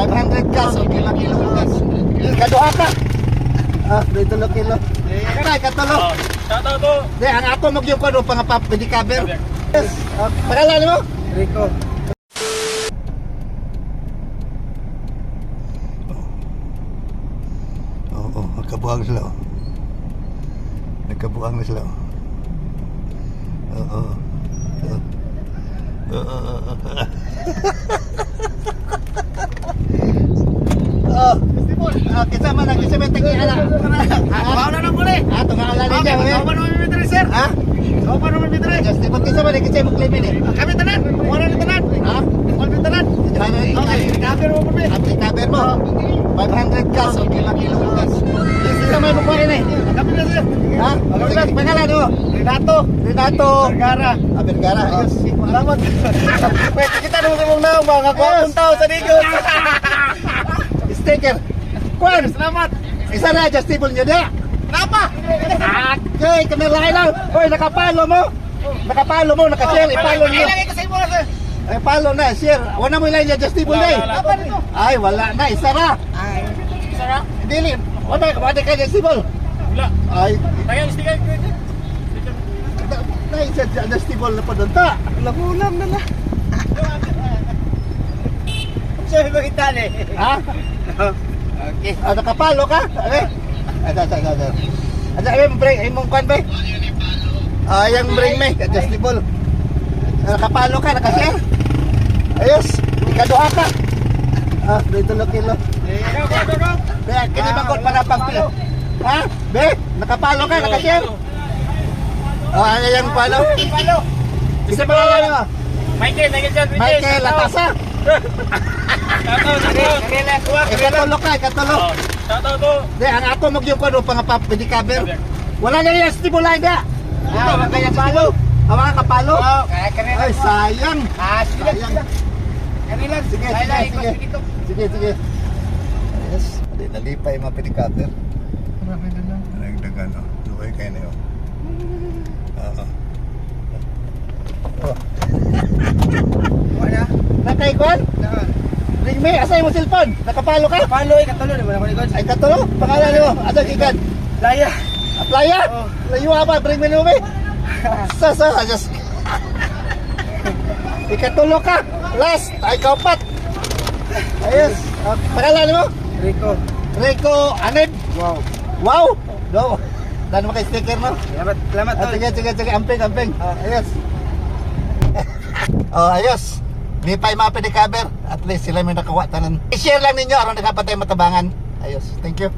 500 gas, o 5 kilo gas. Kaduha ka. Dito lo kilo. Kaya katulo. Tato to. Di, ang ato magyong ko doon, pangapap, pwede cover. Yes. Pangalan mo? Rico. Oo, nagkabuhang sila. Nagkabuhang na sila. Oo. Kita man ang isip tagi ala. Wala na muli. Ato nga ala Okay, ninyo. ako pa naman mitre, sir. Ha? Ako pa naman mitre. Just di kita man kita mo claim ni. Kami tanan. Wala na tanan. Ha? Wala na tanan. Okay, cover mo pa. Apli cover mo. 500 gas o 5 kilo gas. Kita man mo pa rin eh. Kami na, sir. Ha? Sige, pangalan mo. Renato. Renato. Vergara. Vergara. Ayos. Salamat. Pwede kita nung mong naong mga kwakong tao sa digos. Sticker. Kwan. Salamat. Isa na adjustable nyo na. Kenapa? Okay, kami lain lang. Hoy, nakapalo mo. Nakapalo mo, nakashare. Ipalo nyo. Ilagay ko sa imo, sir. Ay, palo na, share. Wala mo ilan yung adjustable na eh. Apa nito? Ay, wala na. Isa na. Ay, sarap. Dili. Wala ka adjustable. Wala. Ay, Tayo sticker. na isa adjustable na pa doon ta. Ulam na na. Sabi ko itali. Ha? Okay. Nakapalo ka? Okay. Yung brake, yung kwan ba? Yung brake may, adjustable. Nakapalo ka, nakashare. Ayos, ikaduha ka. Dito lo kilo. Be, kini bangkot para pagpilo. Ha? Be, nakapalo ka, nakashare. Ano yung palo? Palo. Isa pa lang mo. Michael dyan. Michael, latasa. Tato. Kanila kuha. Ikatulo ka, ikatulo. Tato to. Di, ang ako magyong ko doon, pangapap, pwede cover. Wala na yung stibulay na. Ito, kaya palo. Ang mga kapalo. Kaya kanila. Ay, sayang. Sige. Sayang. Kanila. Sige, sige. Yes, di nalipay mga pwede cover. Marami na lang. Nagdagan, o. Luhay kayo na yun. Oo. Wala. Nakaikon? Ring me, asay mo cellphone. Nakapalo ka? Palo ay katulo di ba ako likod? Ay, katulo. Pangalan mo. Ano kikan? Laya. Aplaya? Layo ba? Bring me lume. Just. Ikatulo ka. Last. Ay, kaupat. Ayos. Pangalan mo? Rico. Rico Anib. Wow. Wow. No. Dan mo kay sticker mo. Salamat tol. Sige. Amping. Ayos. Ayos. Di pa yung mga pwede cover. At least sila may nakawa tanan. I-share lang ninyo aron nakapatay matabangan. Ayos. Thank you.